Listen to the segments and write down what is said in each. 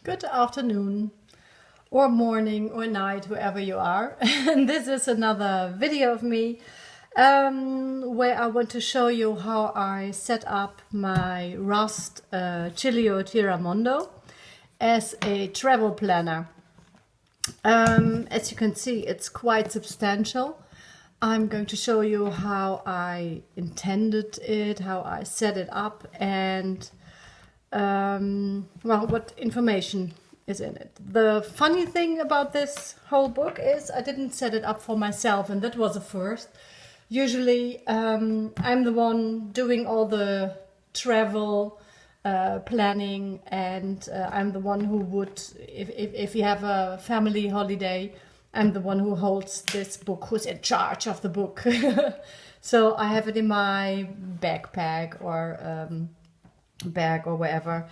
Good afternoon, or morning, or night, wherever you are. And this is another video of me where I want to show you how I set up my Rust Gillio Giramondo as a travel planner. As you can see, it's quite substantial. I'm going to show you how I intended it, how I set it up, and well, what information is in it. The funny thing about this whole book is I didn't set it up for myself, and that was a first. Usually I'm the one doing all the travel planning, and I'm the one who would, if you have a family holiday, I'm the one who holds this book, who's in charge of the book. So I have it in my backpack or bag or wherever,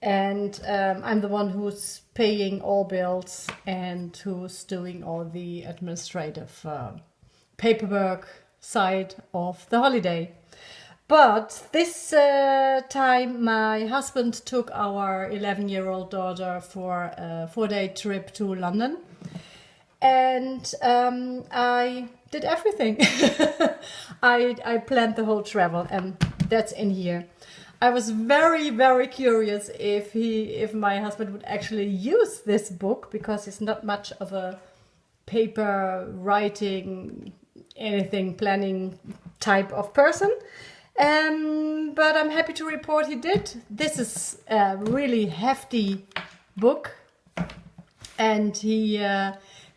and I'm the one who's paying all bills and who's doing all the administrative paperwork side of the holiday. But this time my husband took our 11-year-old daughter for a 4-day trip to London, and I did everything. I planned the whole travel, and that's in here. I was very curious if my husband would actually use this book, because he's not much of a paper writing, anything planning type of person. But I'm happy to report he did. This is a really hefty book, and he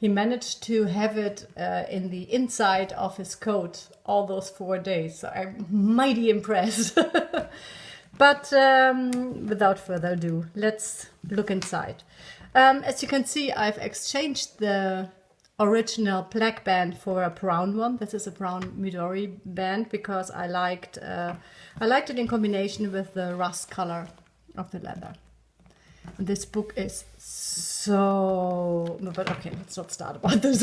managed to have it in the inside of his coat all those 4 days. So I'm mighty impressed. But without further ado, let's look inside. As you can see, I've exchanged the original black band for a brown one. This is a brown Midori band because I liked it in combination with the rust color of the leather. And this book is so... But okay, let's not start about this.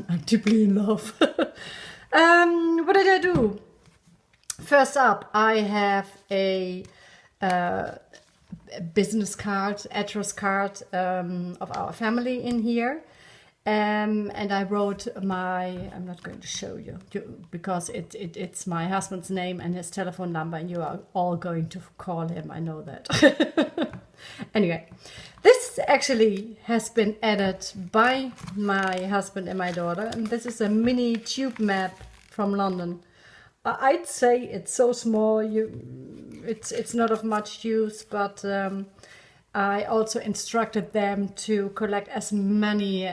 I'm deeply in love. What did I do? First up, I have a business card, address card of our family in here. And I wrote I'm not going to show you because it's my husband's name and his telephone number, and you are all going to call him, I know that. Anyway, this actually has been added by my husband and my daughter, and this is a mini tube map from London. I'd say it's so small, it's not of much use, but I also instructed them to collect as many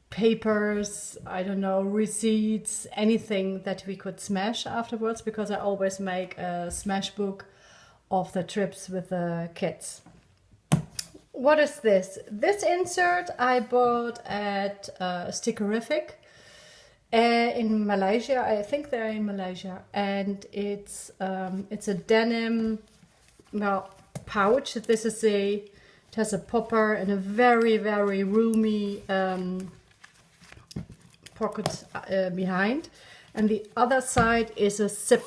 papers, I don't know, receipts, anything that we could smash afterwards, because I always make a smash book of the trips with the kids. What is this? This insert I bought at Stickerific. In Malaysia, I think they're in Malaysia, and it's a denim pouch. It has a popper and a very roomy pocket behind, and the other side is a zip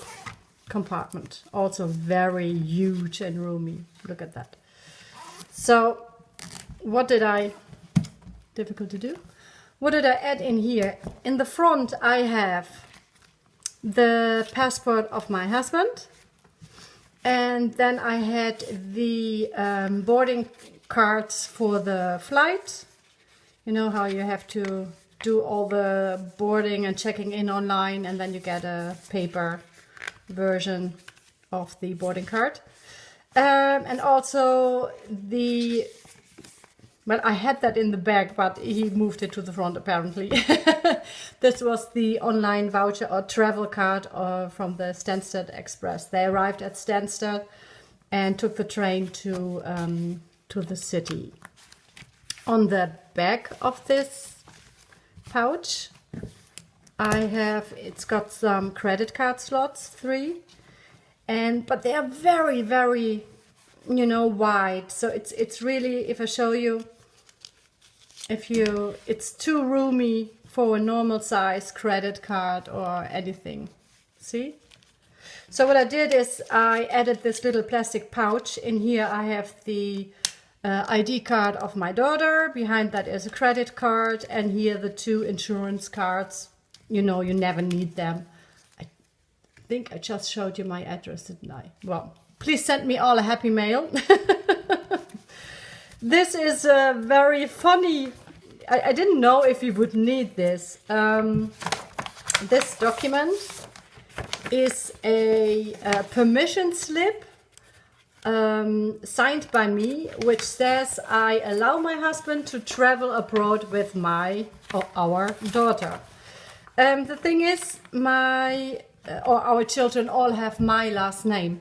compartment, also very huge and roomy. Look at that. So what did I add in here? In the front I have the passport of my husband, and then I had the boarding cards for the flight. You know how you have to do all the boarding and checking in online, and then you get a paper version of the boarding card. And also well, I had that in the bag, but he moved it to the front apparently. This was the online voucher or travel card from the Stansted Express. They arrived at Stansted and took the train to the city. On the back of this pouch, it's got some credit card slots, 3, but they are very wide. So it's really, if I show you, it's too roomy for a normal size credit card or anything. See? So what I did is I added this little plastic pouch. In here I have the ID card of my daughter. Behind that is a credit card, and here the 2 insurance cards. You know, you never need them. I think I just showed you my address, didn't I? Well, please send me all a happy mail. This is a very funny. I didn't know if you would need this. This document is a permission slip signed by me, which says I allow my husband to travel abroad with our daughter. The thing is, our children all have my last name.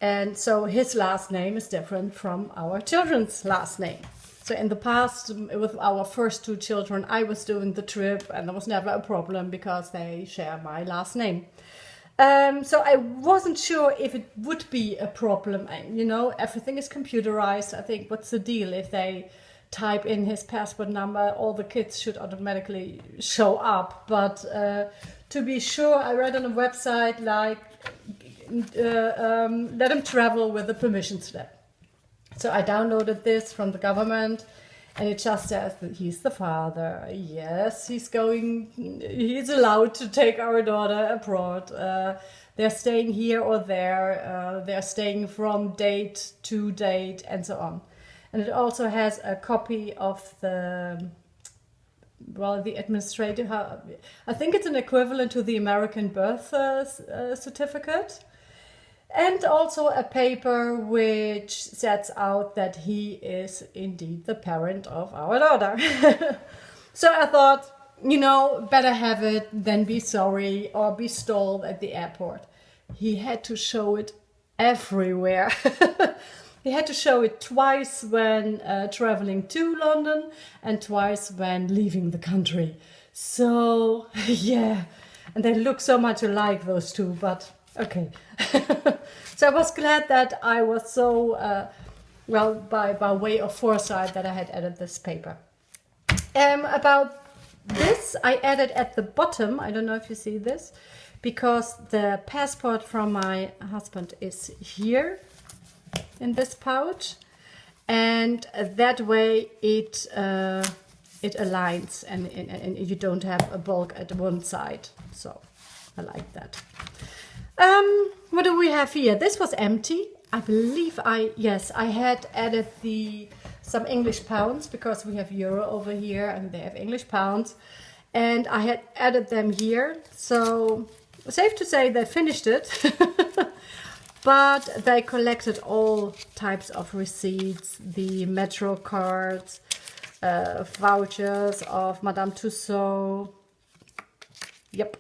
And so his last name is different from our children's last name. So in the past, with our first 2 children, I was doing the trip, and there was never a problem because they share my last name. So I wasn't sure if it would be a problem. You know, everything is computerized. I think, what's the deal if they type in his passport number? All the kids should automatically show up. But to be sure, I read on a website like, let him travel with a permission slip. So I downloaded this from the government, and it just says that he's the father. Yes, he's allowed to take our daughter abroad. They're staying here or there. They're staying from date to date and so on. And it also has a copy of the administrative, I think it's an equivalent to the American birth certificate. And also a paper which sets out that he is indeed the parent of our daughter. So I thought, you know, better have it than be sorry or be stalled at the airport. He had to show it everywhere. He had to show it twice when traveling to London and twice when leaving the country. So, yeah. And they look so much alike, those 2, but okay. So I was glad that I was so, by way of foresight, that I had added this paper. About this, I added at the bottom, I don't know if you see this, because the passport from my husband is here in this pouch, and that way it aligns, and you don't have a bulk at one side. So I like that. What do we have here? This was empty. I believe I had added some English pounds, because we have euro over here and they have English pounds, and I had added them here. So safe to say they finished it. But they collected all types of receipts, the metro cards, vouchers of Madame Tussauds. Yep.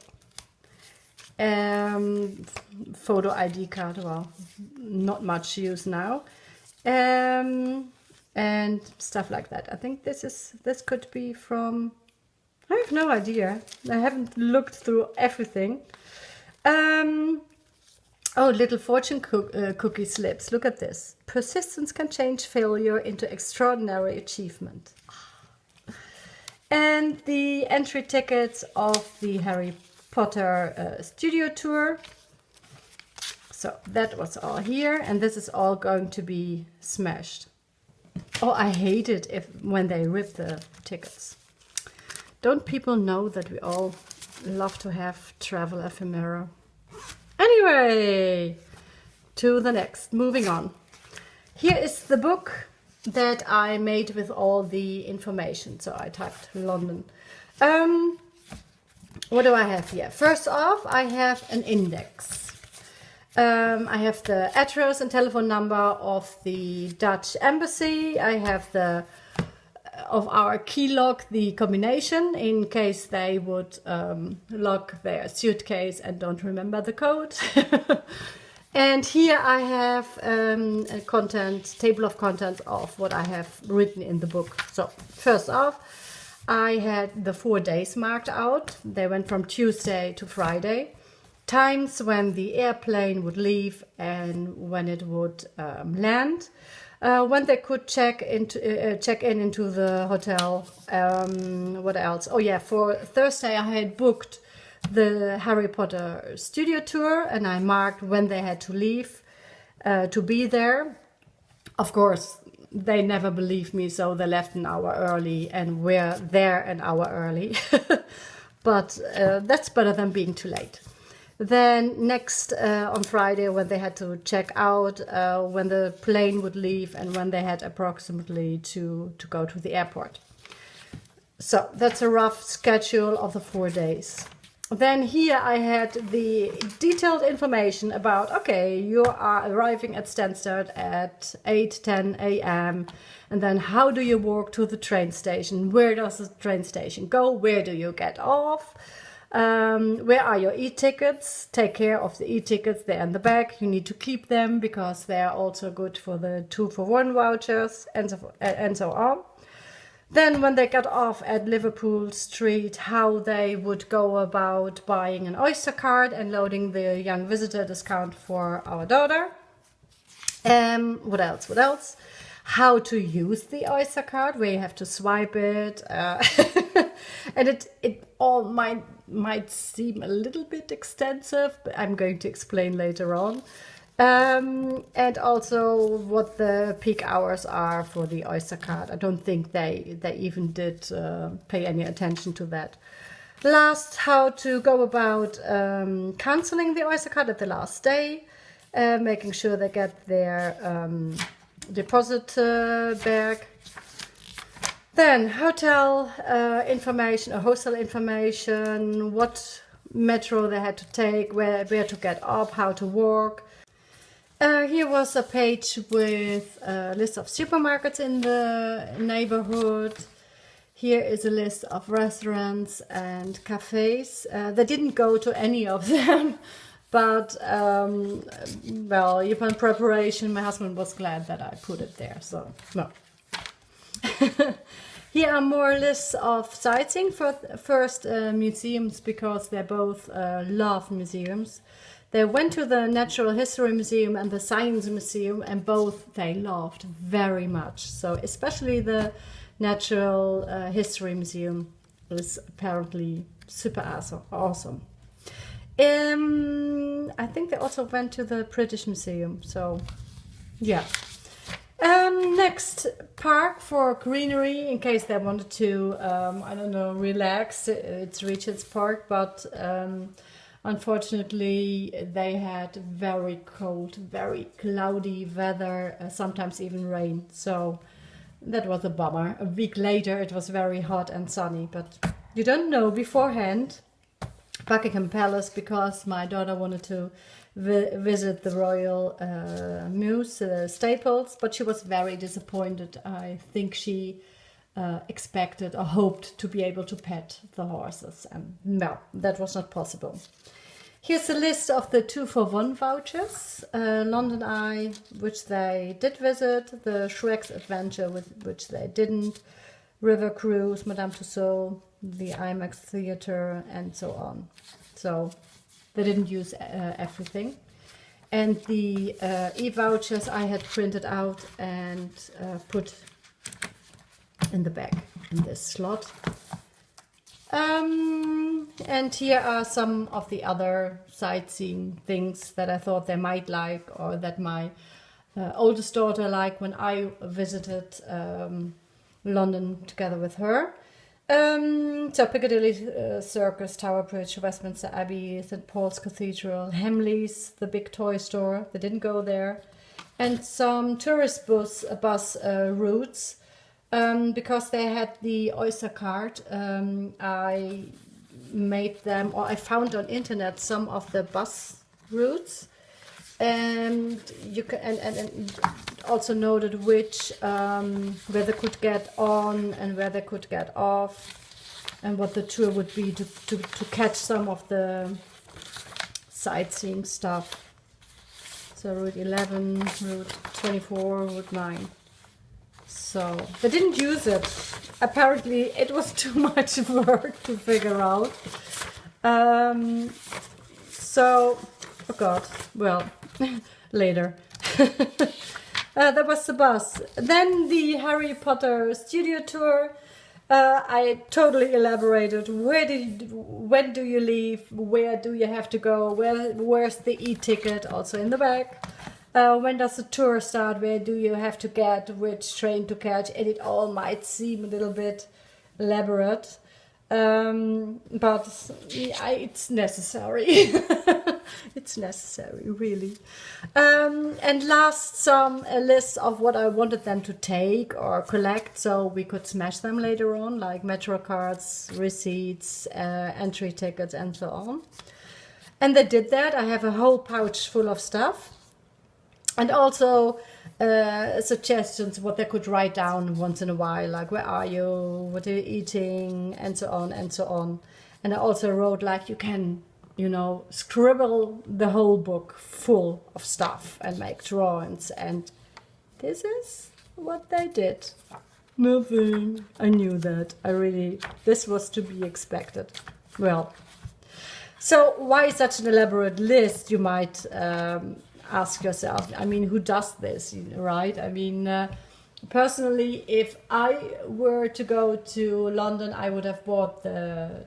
Photo ID card, well, not much use now. And stuff like that. I think this could be from, I have no idea. I haven't looked through everything. Oh, little fortune cookie slips. Look at this. Persistence can change failure into extraordinary achievement. And the entry tickets of the Harry Potter studio tour. So that was all here, and this is all going to be smashed. Oh, I hate it when they rip the tickets. Don't people know that we all love to have travel ephemera? Anyway, to the next, moving on. Here is the book that I made with all the information. So I typed London. What do I have here? First off, I have an index. I have the address and telephone number of the Dutch embassy. I have of our key lock, the combination, in case they would lock their suitcase and don't remember the code. And here I have a table of contents of what I have written in the book. So first off, I had the 4 days marked out. They went from Tuesday to Friday. Times when the airplane would leave and when it would land. When they could check in into the hotel. What else? Oh yeah, for Thursday I had booked the Harry Potter studio tour, and I marked when they had to leave to be there. Of course, they never believed me, so they left an hour early and we're there an hour early. But that's better than being too late. Then next on Friday, when they had to check out, when the plane would leave and when they had approximately to go to the airport. So that's a rough schedule of the 4 days. Then here I had the detailed information about, okay, you are arriving at Stansted at 8:10 a.m. And then how do you walk to the train station? Where does the train station go? Where do you get off? Where are your e-tickets? Take care of the e-tickets, they're in the back. You need to keep them because they are also good for the 2-for-1 vouchers and so on. Then when they got off at Liverpool Street, how they would go about buying an Oyster card and loading the young visitor discount for our daughter. What else? How to use the Oyster card, where you have to swipe it. And it all might seem a little bit extensive, but I'm going to explain later on. And also what the peak hours are for the Oyster card. I don't think they even did pay any attention to that. Last, how to go about cancelling the Oyster card at the last day, making sure they get their deposit back. Then hotel information, or hostel information, what metro they had to take, where to get up, how to walk. Here was a page with a list of supermarkets in the neighborhood. Here is a list of restaurants and cafes. They didn't go to any of them, but well, upon preparation, my husband was glad that I put it there, so no. Here are more lists of sightseeing. First, museums, because they both love museums. They went to the Natural History Museum and the Science Museum, and both they loved very much. So especially the Natural History Museum was apparently super awesome. I think they also went to the British Museum, so yeah. Next, park for greenery, in case they wanted to, I don't know, relax. It's Regent's Park, but unfortunately they had very cold, very cloudy weather, sometimes even rain. So that was a bummer. A week later it was very hot and sunny, but you don't know beforehand. Buckingham Palace, because my daughter wanted to visit the Royal Mews, Staples, but she was very disappointed. I think she expected or hoped to be able to pet the horses, and no, that was not possible. Here's a list of the 2-for-1 vouchers. London Eye, which they did visit, the Shrek's Adventure, which they didn't, River Cruise, Madame Tussauds, the IMAX Theatre, and so on. So they didn't use everything. And the e-vouchers I had printed out and put in the bag in this slot. And here are some of the other sightseeing things that I thought they might like, or that my oldest daughter liked when I visited London together with her. So Piccadilly Circus, Tower Bridge, Westminster Abbey, St. Paul's Cathedral, Hamleys, the big toy store, they didn't go there, and some tourist bus routes, because they had the Oyster card. I made them, or I found on internet some of the bus routes, and you can and also noted which where they could get on and where they could get off, and what the tour would be to catch some of the sightseeing stuff. So Route 11, Route 24, Route 9. So they didn't use it. Apparently it was too much work to figure out. So, oh God, well, later. There was the bus. Then the Harry Potter studio tour. I totally elaborated. When do you leave? Where do you have to go? Where's the e-ticket? Also in the back. When does the tour start? Where do you have to get? Which train to catch? And it all might seem a little bit elaborate, but it's necessary. It's necessary, really. And last, a list of what I wanted them to take or collect, so we could smash them later on, like metro cards, receipts, entry tickets, and so on. And they did that. I have a whole pouch full of stuff. And also suggestions what they could write down once in a while, like where are you, what are you eating, and so on and so on. And I also wrote like you can, scribble the whole book full of stuff and make drawings. And this is what they did. Nothing. I knew that. This was to be expected. Well, so why such an elaborate list, you might ask yourself. I mean, who does this, right? I mean, personally, if I were to go to London, I would have bought the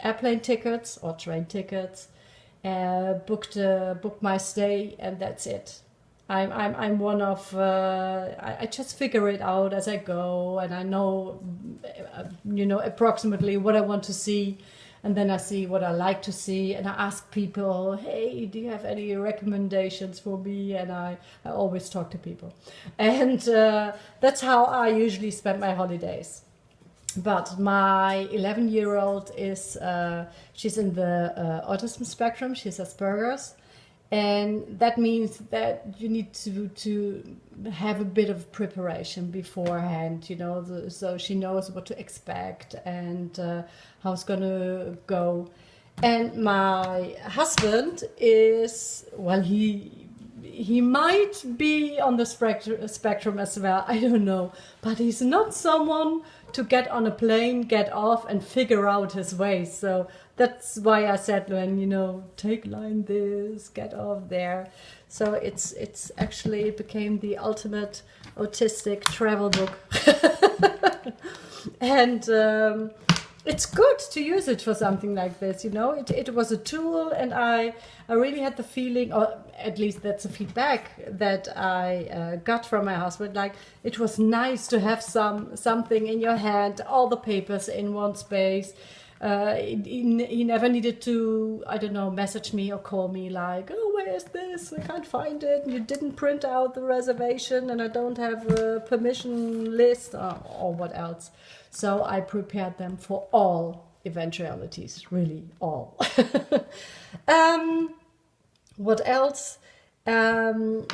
airplane tickets or train tickets, booked my stay, and that's it. I'm one of I just figure it out as I go, and I know approximately what I want to see. And then I see what I like to see, and I ask people, hey, do you have any recommendations for me? And I always talk to people. And that's how I usually spend my holidays. But my 11-year-old she's in the autism spectrum, she's Asperger's. And that means that you need to have a bit of preparation beforehand, so she knows what to expect and how it's going to go. And my husband is, well, he might be on the spectrum as well, I don't know. But he's not someone to get on a plane, get off and figure out his way. So that's why I said, take line this, get off there. So it's actually, it became the ultimate autistic travel book. And it's good to use it for something like this, It was a tool, and I really had the feeling, or at least that's the feedback that I got from my husband, like it was nice to have something in your hand, all the papers in one space. He never needed to, message me or call me like, oh, where is this? I can't find it. You didn't print out the reservation, and I don't have a permission list or what else. So I prepared them for all eventualities, really all. What else? The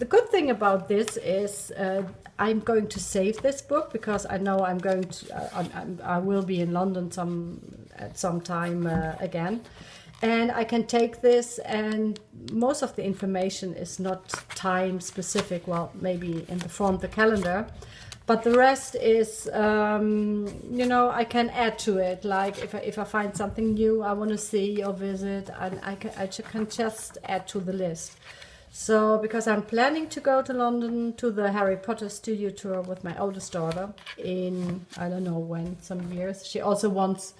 good thing about this is I'm going to save this book because I know I will be in London at some time again. And I can take this, and most of the information is not time specific. Well, maybe in the front, the calendar. But the rest is, I can add to it. Like if I find something new I want to see or visit, I can just add to the list. So because I'm planning to go to London to the Harry Potter studio tour with my oldest daughter in, I don't know when, some years. She also wants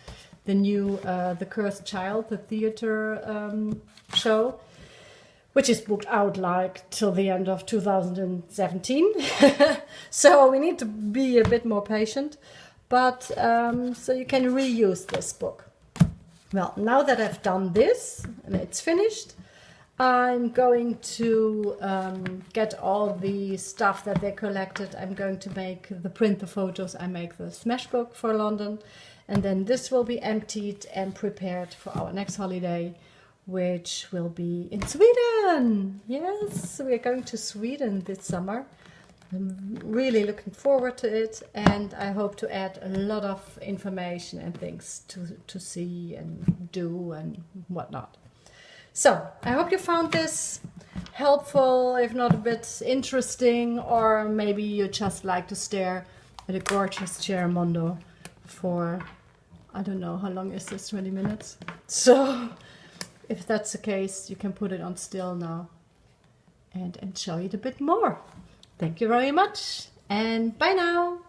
the new The Cursed Child, the theater show, which is booked out like till the end of 2017. So we need to be a bit more patient. But so you can reuse this book. Well, now that I've done this and it's finished, I'm going to get all the stuff that they collected. I'm going to print the photos. I make the smash book for London. And then this will be emptied and prepared for our next holiday, which will be in Sweden. Yes, we're going to Sweden this summer. I'm really looking forward to it, and I hope to add a lot of information and things to see and do and whatnot. So I hope you found this helpful, if not a bit interesting, or maybe you just like to stare at a gorgeous Giramondo for, I don't know, how long is this, 20 minutes? So if that's the case, you can put it on still now and enjoy it a bit more. Thank you very much, and bye now.